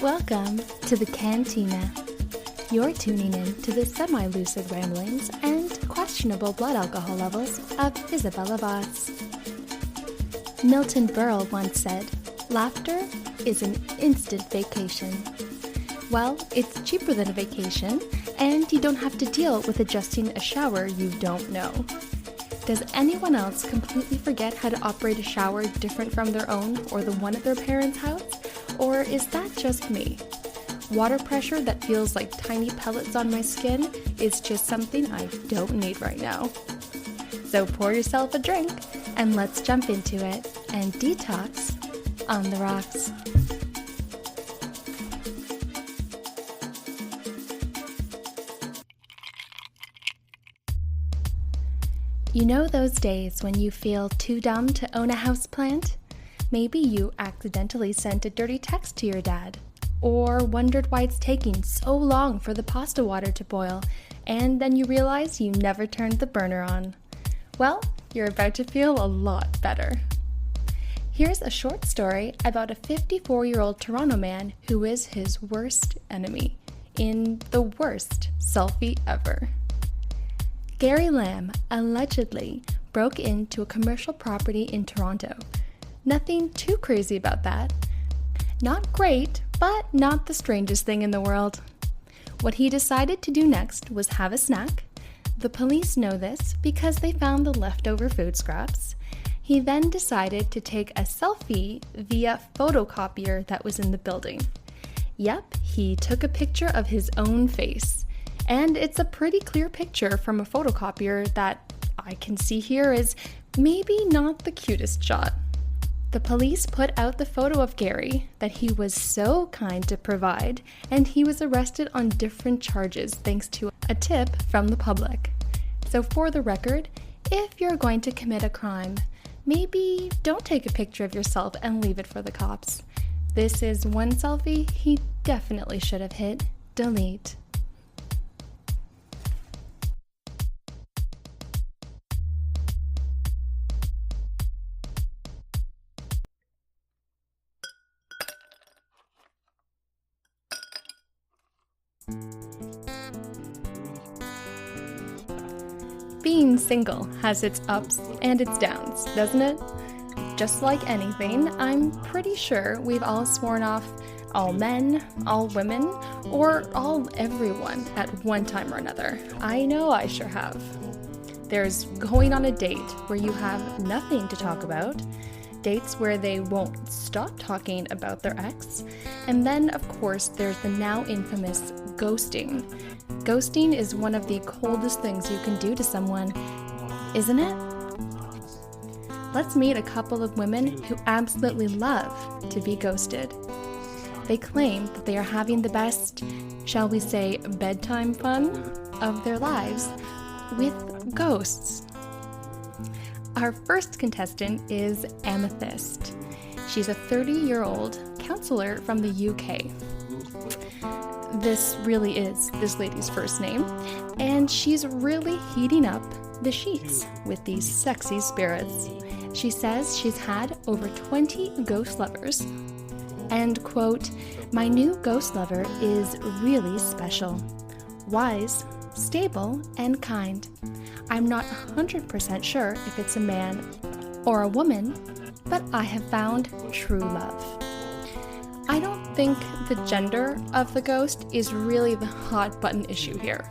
Welcome to the Cantina. You're tuning in to the semi-lucid ramblings and questionable blood alcohol levels of Isabella Voss. Milton Berle once said, "Laughter is an instant vacation." Well, it's cheaper than a vacation, and you don't have to deal with adjusting a shower you don't know. Does anyone else completely forget how to operate a shower different from their own or the one at their parents' house? Or is that just me? Water pressure that feels like tiny pellets on my skin is just something I don't need right now. So pour yourself a drink and let's jump into it and detox on the rocks. You know those days when you feel too dumb to own a houseplant? Maybe you accidentally sent a dirty text to your dad, or wondered why it's taking so long for the pasta water to boil, and then you realize you never turned the burner on. Well, you're about to feel a lot better. Here's a short story about a 54-year-old Toronto man who is his worst enemy, in the worst selfie ever. Gary Lamb allegedly broke into a commercial property in Toronto. Nothing too crazy about that. Not great, but not the strangest thing in the world. What he decided to do next was have a snack. The police know this because they found the leftover food scraps. He then decided to take a selfie via photocopier that was in the building. Yep, he took a picture of his own face. And it's a pretty clear picture from a photocopier that I can see here is maybe not the cutest shot. The police put out the photo of Gary that he was so kind to provide, and he was arrested on different charges thanks to a tip from the public. So for the record, if you're going to commit a crime, maybe don't take a picture of yourself and leave it for the cops. This is one selfie he definitely should have hit delete. Being single has its ups and its downs, doesn't it? Just like anything, I'm pretty sure we've all sworn off all men, all women, or all everyone at one time or another. I know I sure have. There's going on a date where you have nothing to talk about, dates where they won't stop talking about their ex, and then of course there's the now infamous ghosting. Ghosting is one of the coldest things you can do to someone, isn't it? Let's meet a couple of women who absolutely love to be ghosted. They claim that they are having the best, shall we say, bedtime fun of their lives with ghosts. Our first contestant is Amethyst. She's a 30-year-old counselor from the UK. This really is this lady's first name, and she's really heating up the sheets with these sexy spirits. She says she's had over 20 ghost lovers, and quote, "My new ghost lover is really special, wise, stable, and kind. I'm not 100% sure if it's a man or a woman, but I have found true love." I don't think the gender of the ghost is really the hot button issue here.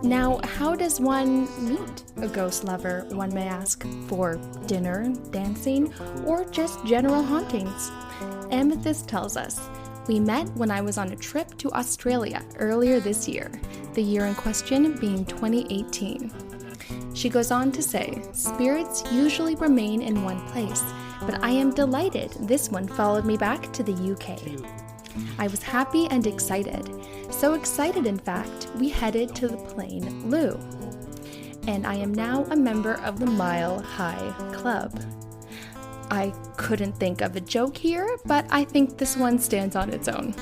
Now, how does one meet a ghost lover, one may ask? For dinner, dancing, or just general hauntings? Amethyst tells us, "We met when I was on a trip to Australia earlier this year, the year in question being 2018. She goes on to say, "Spirits usually remain in one place, but I am delighted this one followed me back to the UK. I was happy and excited. So excited, in fact, we headed to the Plain Loo. And I am now a member of the Mile High Club." I couldn't think of a joke here, but I think this one stands on its own.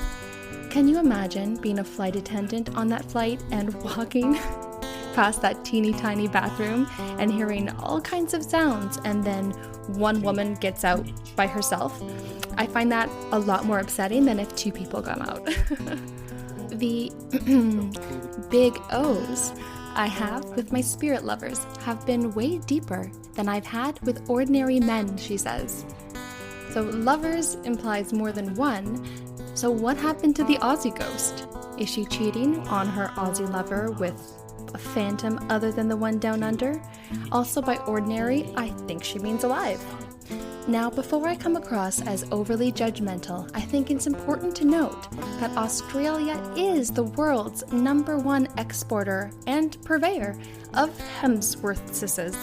Can you imagine being a flight attendant on that flight and walking past that teeny tiny bathroom and hearing all kinds of sounds, and then one woman gets out by herself? I find that a lot more upsetting than if 2 people come out. The big O's I have with my spirit lovers have been way deeper than I've had with ordinary men, she says. So lovers implies more than one. So what happened to the Aussie ghost? Is she cheating on her Aussie lover with a phantom other than the one down under? Also by ordinary, I think she means alive. Now, before I come across as overly judgmental, I think it's important to note that Australia is the world's #1 exporter and purveyor of Hemsworthses.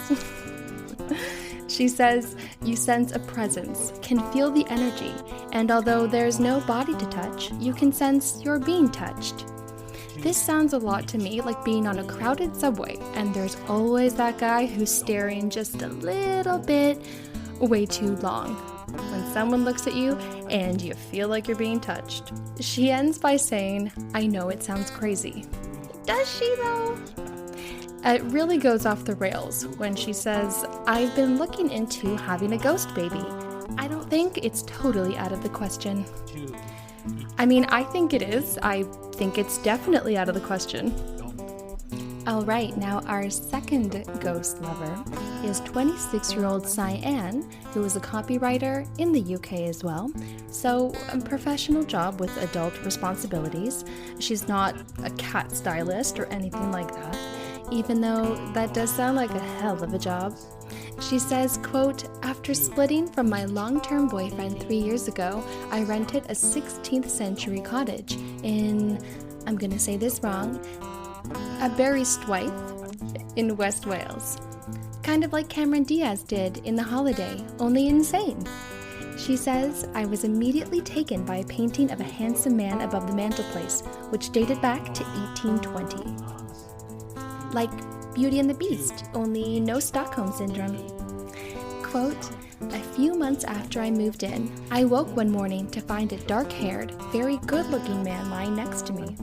She says, you sense a presence, can feel the energy, and although there's no body to touch, you can sense you're being touched. This sounds a lot to me like being on a crowded subway, and there's always that guy who's staring just a little bit way too long. When someone looks at you and you feel like you're being touched. She ends by saying, I know it sounds crazy. Does she though? It really goes off the rails when she says, I've been looking into having a ghost baby. I don't think it's totally out of the question. I mean, I think it is. I think it's definitely out of the question. All right, now our second ghost lover is 26-year-old Cyan, who is a copywriter in the UK as well. So a professional job with adult responsibilities. She's not a cat stylist or anything like that, even though that does sound like a hell of a job. She says, quote, after splitting from my long-term boyfriend 3 years ago, I rented a 16th century cottage in, I'm gonna say this wrong, Aberystwyth in West Wales. Kind of like Cameron Diaz did in The Holiday, only insane. She says, I was immediately taken by a painting of a handsome man above the mantelpiece, which dated back to 1820. Like Beauty and the Beast, only no Stockholm Syndrome. Quote, a few months after I moved in, I woke one morning to find a dark-haired, very good-looking man lying next to me.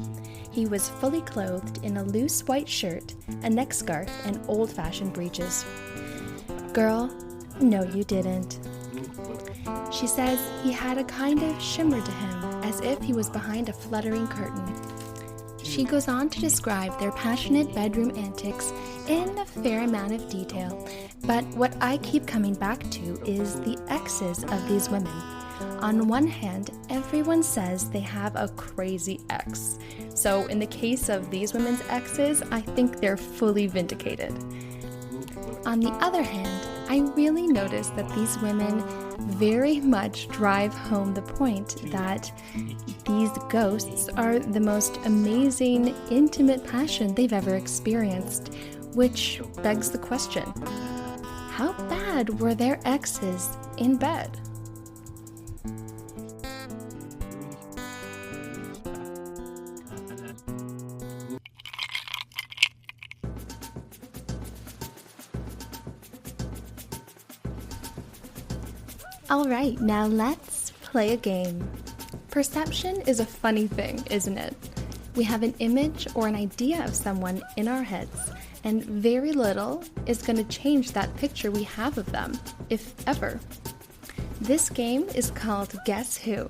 He was fully clothed in a loose white shirt, a neck scarf, and old-fashioned breeches. Girl, no you didn't. She says he had a kind of shimmer to him, as if he was behind a fluttering curtain. She goes on to describe their passionate bedroom antics in a fair amount of detail, but what I keep coming back to is the exes of these women. On one hand, everyone says they have a crazy ex. So in the case of these women's exes, I think they're fully vindicated. On the other hand, I really notice that these women very much drive home the point that these ghosts are the most amazing, intimate passion they've ever experienced, which begs the question, how bad were their exes in bed? Alright, now let's play a game. Perception is a funny thing, isn't it? We have an image or an idea of someone in our heads, and very little is going to change that picture we have of them, if ever. This game is called Guess Who,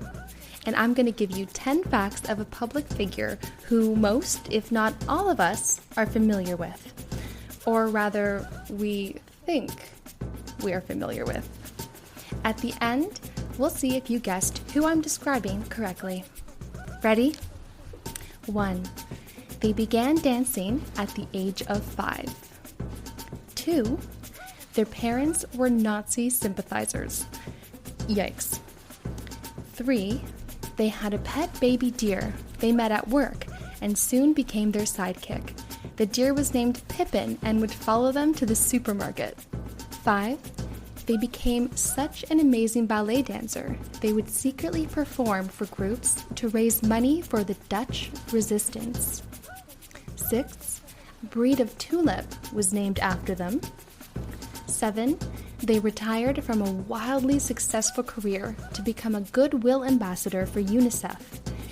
and I'm going to give you 10 facts of a public figure who most, if not all of us, are familiar with. Or rather, we think we are familiar with. At the end, we'll see if you guessed who I'm describing correctly. Ready? 1. They began dancing at the age of 5. 2. Their parents were Nazi sympathizers. Yikes. 3. They had a pet baby deer they met at work and soon became their sidekick. The deer was named Pippin and would follow them to the supermarket. 5. They became such an amazing ballet dancer, they would secretly perform for groups to raise money for the Dutch resistance. 6. Breed of tulip was named after them. 7. They retired from a wildly successful career to become a goodwill ambassador for UNICEF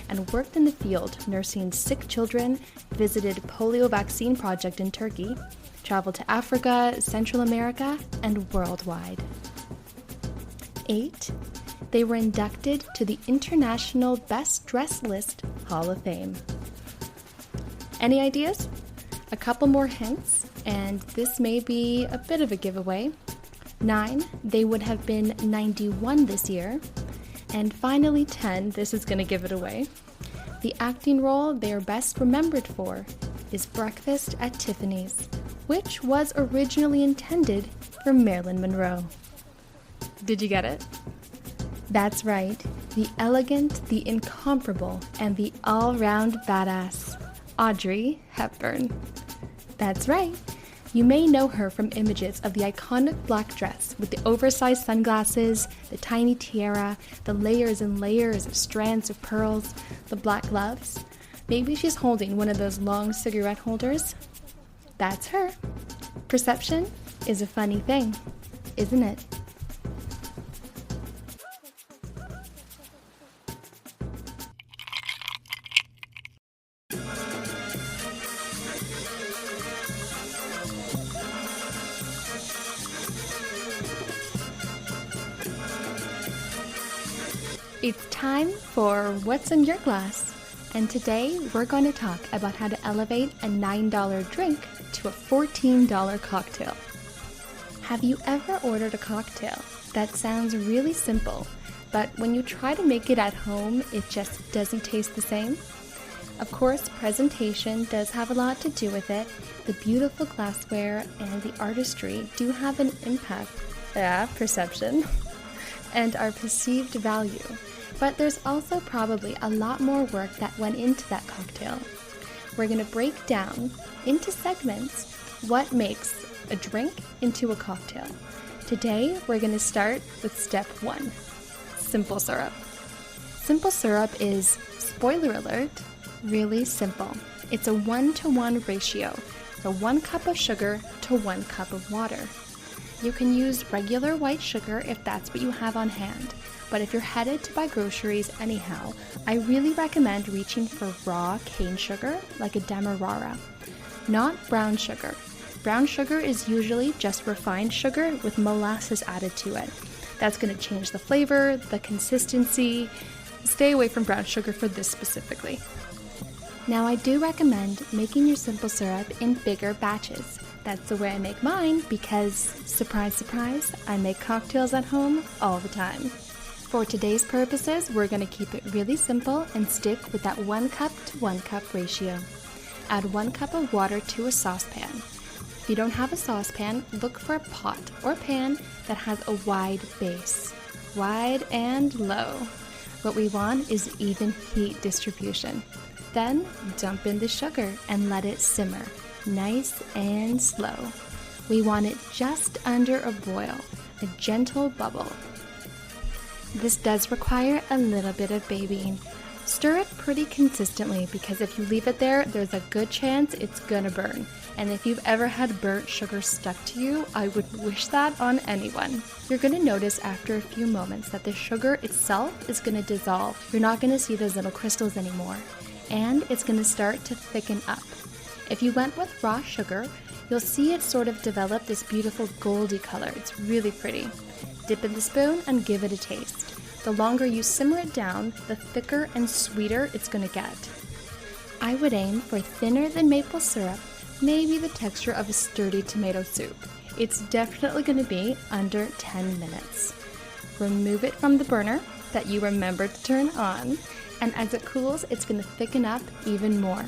and worked in the field nursing sick children, visited polio vaccine project in Turkey, traveled to Africa, Central America, and worldwide. 8. They were inducted to the International Best Dress List Hall of Fame. Any ideas? A couple more hints, and this may be a bit of a giveaway. 9, they would have been 91 this year. And finally 10, this is going to give it away. The acting role they are best remembered for is Breakfast at Tiffany's, which was originally intended for Marilyn Monroe. Did you get it? That's right, the elegant, the incomparable, and the all-round badass, Audrey Hepburn. That's right. You may know her from images of the iconic black dress with the oversized sunglasses, the tiny tiara, the layers and layers of strands of pearls, the black gloves. Maybe she's holding one of those long cigarette holders. That's her. Perception is a funny thing, isn't it? It's time for What's in Your Glass, and today we're going to talk about how to elevate a $9 drink to a $14 cocktail. Have you ever ordered a cocktail that sounds really simple, but when you try to make it at home, it just doesn't taste the same? Of course, presentation does have a lot to do with it. The beautiful glassware and the artistry do have an impact, perception, and our perceived value. But there's also probably a lot more work that went into that cocktail. We're going to break down into segments what makes a drink into a cocktail. Today, we're going to start with step 1, simple syrup. Simple syrup is, spoiler alert, really simple. It's a 1-to-1 ratio, so 1 cup of sugar to 1 cup of water. You can use regular white sugar if that's what you have on hand. But if you're headed to buy groceries anyhow, I really recommend reaching for raw cane sugar, like a demerara, not brown sugar. Brown sugar is usually just refined sugar with molasses added to it. That's going to change the flavor, the consistency. Stay away from brown sugar for this specifically. Now, I do recommend making your simple syrup in bigger batches. That's the way I make mine because, surprise, surprise, I make cocktails at home all the time. For today's purposes, we're going to keep it really simple and stick with that 1 cup to 1 cup ratio. Add 1 cup of water to a saucepan. If you don't have a saucepan, look for a pot or pan that has a wide base, wide and low. What we want is even heat distribution. Then dump in the sugar and let it simmer, nice and slow. We want it just under a boil, a gentle bubble. This does require a little bit of babying. Stir it pretty consistently because if you leave it there, there's a good chance it's gonna burn. And if you've ever had burnt sugar stuck to you, I would wish that on anyone. You're gonna notice after a few moments that the sugar itself is gonna dissolve. You're not gonna see those little crystals anymore. And it's gonna start to thicken up. If you went with raw sugar, you'll see it sort of develop this beautiful goldy color. It's really pretty. Dip in the spoon and give it a taste. The longer you simmer it down, the thicker and sweeter it's going to get. I would aim for thinner than maple syrup, maybe the texture of a sturdy tomato soup. It's definitely going to be under 10 minutes. Remove it from the burner that you remembered to turn on, and as it cools, it's going to thicken up even more.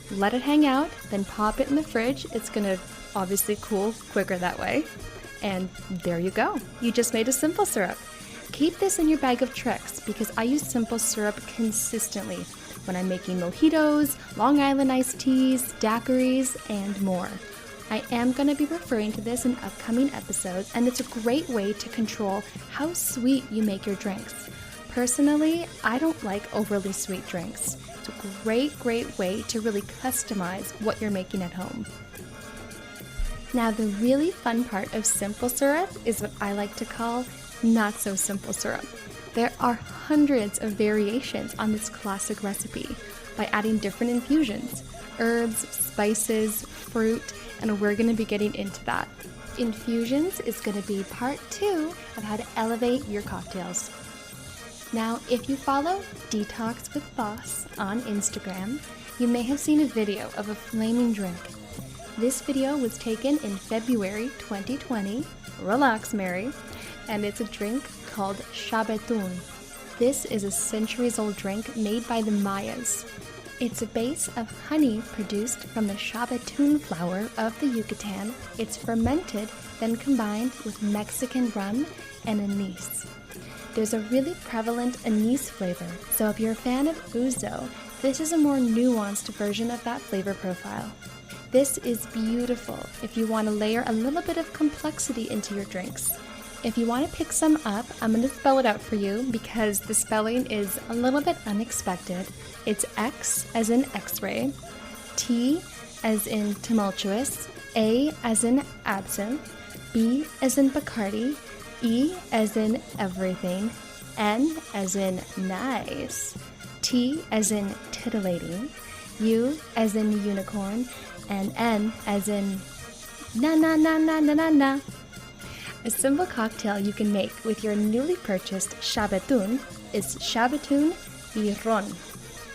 Let it hang out, then pop it in the fridge. It's going to obviously cool quicker that way. And there you go. You just made a simple syrup. Keep this in your bag of tricks because I use simple syrup consistently when I'm making mojitos, Long Island iced teas, daiquiris, and more. I am going to be referring to this in upcoming episodes, and it's a great way to control how sweet you make your drinks. Personally, I don't like overly sweet drinks. It's a great way to really customize what you're making at home. Now, the really fun part of simple syrup is what I like to call not so simple syrup. There are hundreds of variations on this classic recipe by adding different infusions, herbs, spices, fruit, and we're going to be getting into that. Infusions is going to be part 2 of how to elevate your cocktails. Now, if you follow Detox with Boss on Instagram, you may have seen a video of a flaming drink. This video was taken in February 2020. Relax, Mary. And it's a drink called Shabetun. This is a centuries-old drink made by the Mayas. It's a base of honey produced from the Shabetun flower of the Yucatan. It's fermented, then combined with Mexican rum and anise. There's a really prevalent anise flavor, so if you're a fan of ouzo, this is a more nuanced version of that flavor profile. This is beautiful if you want to layer a little bit of complexity into your drinks. If you want to pick some up, I'm going to spell it out for you because the spelling is a little bit unexpected. It's X as in X-ray, T as in tumultuous, A as in absinthe, B as in Bacardi, E as in everything, N as in nice, T as in titillating, U as in unicorn, and N as in na na na na na na na. A simple cocktail you can make with your newly purchased Shabetun is Shabetun y Ron.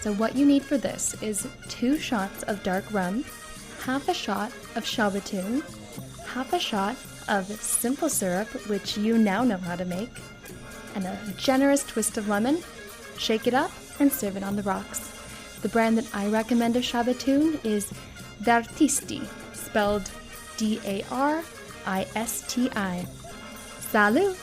So what you need for this is 2 shots of dark rum, half a shot of Shabetun, half a shot of simple syrup, which you now know how to make, and a generous twist of lemon. Shake it up and serve it on the rocks. The brand that I recommend of Shabetun is D'Artisti, spelled D-A-R-I-S-T-I. Salut!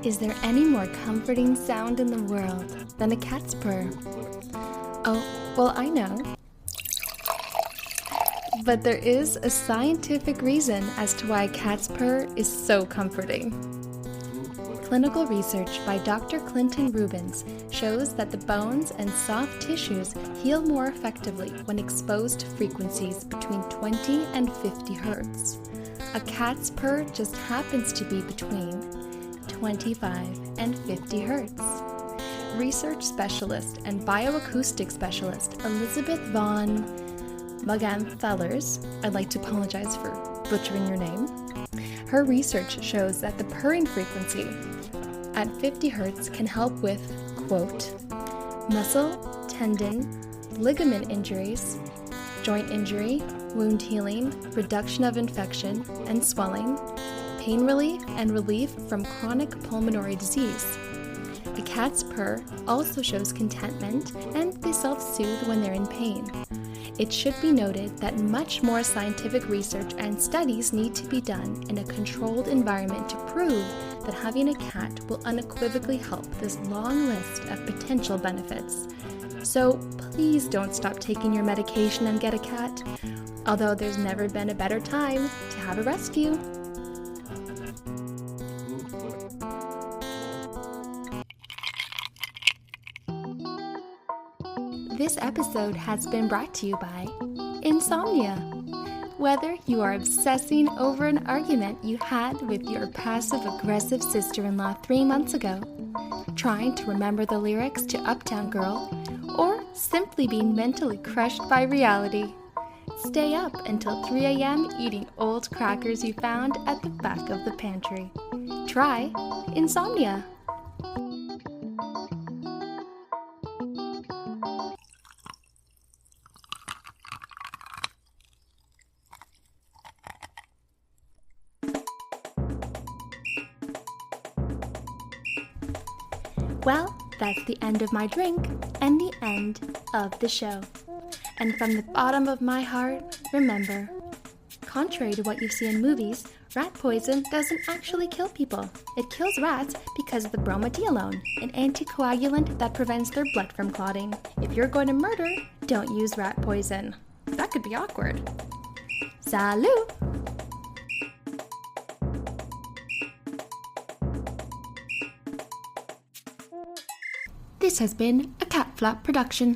Is there any more comforting sound in the world than a cat's purr? Oh, well, I know. But there is a scientific reason as to why a cat's purr is so comforting. Clinical research by Dr. Clinton Rubens shows that the bones and soft tissues heal more effectively when exposed to frequencies between 20 and 50 hertz. A cat's purr just happens to be between 25 and 50 hertz. Research specialist and bioacoustic specialist Elizabeth von Maganthalers, I'd like to apologize for butchering your name. Her research shows that the purring frequency at 50 hertz can help with, quote, muscle, tendon, ligament injuries, joint injury, wound healing, reduction of infection and swelling, pain relief, and relief from chronic pulmonary disease. A cat's purr also shows contentment, and they self-soothe when they're in pain. It should be noted that much more scientific research and studies need to be done in a controlled environment to prove that having a cat will unequivocally help this long list of potential benefits. So please don't stop taking your medication and get a cat, although there's never been a better time to have a rescue. This episode has been brought to you by Insomnia. Whether you are obsessing over an argument you had with your passive-aggressive sister-in-law 3 months ago, trying to remember the lyrics to Uptown Girl, or simply being mentally crushed by reality, stay up until 3 a.m. eating old crackers you found at the back of the pantry. Try Insomnia. Well, that's the end of my drink and the end of the show. And from the bottom of my heart, remember, contrary to what you see in movies, rat poison doesn't actually kill people. It kills rats because of the bromadiolone, an anticoagulant that prevents their blood from clotting. If you're going to murder, don't use rat poison. That could be awkward. Salut! This has been a Cat Flap production.